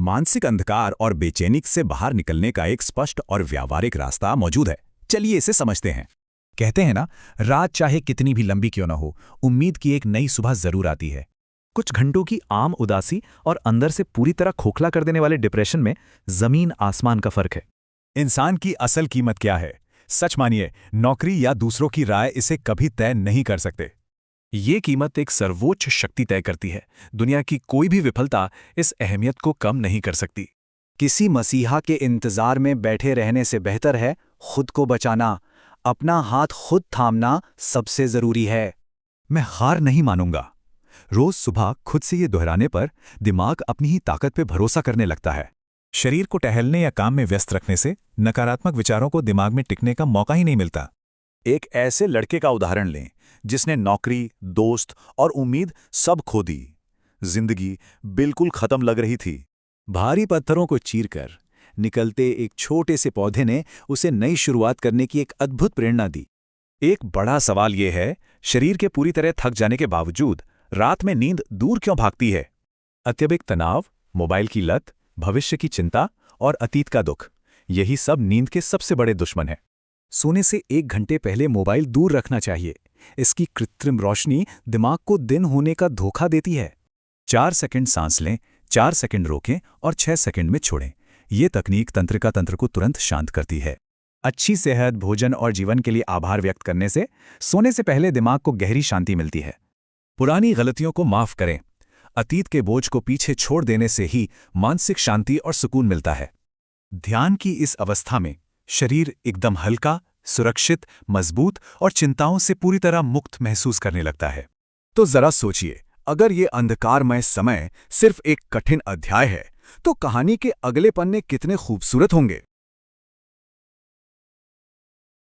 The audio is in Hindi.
मानसिक अंधकार और बेचैनी से बाहर निकलने का एक स्पष्ट और व्यावहारिक रास्ता मौजूद है। चलिए इसे समझते हैं। कहते हैं ना, रात चाहे कितनी भी लंबी क्यों ना हो, उम्मीद की एक नई सुबह जरूर आती है। कुछ घंटों की आम उदासी और अंदर से पूरी तरह खोखला कर देने वाले डिप्रेशन में जमीन आसमान का फर्क है। इंसान की असल कीमत क्या है? सच मानिए, नौकरी या दूसरों की राय इसे कभी तय नहीं कर सकते। ये कीमत एक सर्वोच्च शक्ति तय करती है। दुनिया की कोई भी विफलता इस अहमियत को कम नहीं कर सकती। किसी मसीहा के इंतजार में बैठे रहने से बेहतर है खुद को बचाना। अपना हाथ खुद थामना सबसे जरूरी है। मैं हार नहीं मानूंगा। रोज सुबह खुद से ये दोहराने पर दिमाग अपनी ही ताकत पे भरोसा करने लगता है। शरीर को टहलने या काम में व्यस्त रखने से नकारात्मक विचारों को दिमाग में टिकने का मौका ही नहीं मिलता। एक ऐसे लड़के का उदाहरण लें जिसने नौकरी, दोस्त और उम्मीद सब खो दी। जिंदगी बिल्कुल खत्म लग रही थी। भारी पत्थरों को चीरकर निकलते एक छोटे से पौधे ने उसे नई शुरुआत करने की एक अद्भुत प्रेरणा दी। एक बड़ा सवाल यह है, शरीर के पूरी तरह थक जाने के बावजूद रात में नींद दूर क्यों भागती है? अत्यधिक तनाव, मोबाइल की लत, भविष्य की चिंता और अतीत का दुख, यही सब नींद के सबसे बड़े दुश्मन हैं। सोने से 1 घंटे पहले मोबाइल दूर रखना चाहिए। इसकी कृत्रिम रोशनी दिमाग को दिन होने का धोखा देती है। 4 सेकंड सांस लें, 4 सेकंड रोकें और 6 सेकंड में छोड़ें। ये तकनीक तंत्रिका तंत्र को तुरंत शांत करती है। अच्छी सेहत, भोजन और जीवन के लिए आभार व्यक्त करने से सोने से पहले दिमाग को गहरी शांति मिलती है। पुरानी गलतियों को माफ करें। अतीत के बोझ को पीछे छोड़ देने से ही मानसिक शांति और सुकून मिलता है। ध्यान की इस अवस्था में शरीर एकदम हल्का, सुरक्षित, मजबूत और चिंताओं से पूरी तरह मुक्त महसूस करने लगता है। तो जरा सोचिए, अगर ये अंधकारमय समय सिर्फ एक कठिन अध्याय है, तो कहानी के अगले पन्ने कितने खूबसूरत होंगे।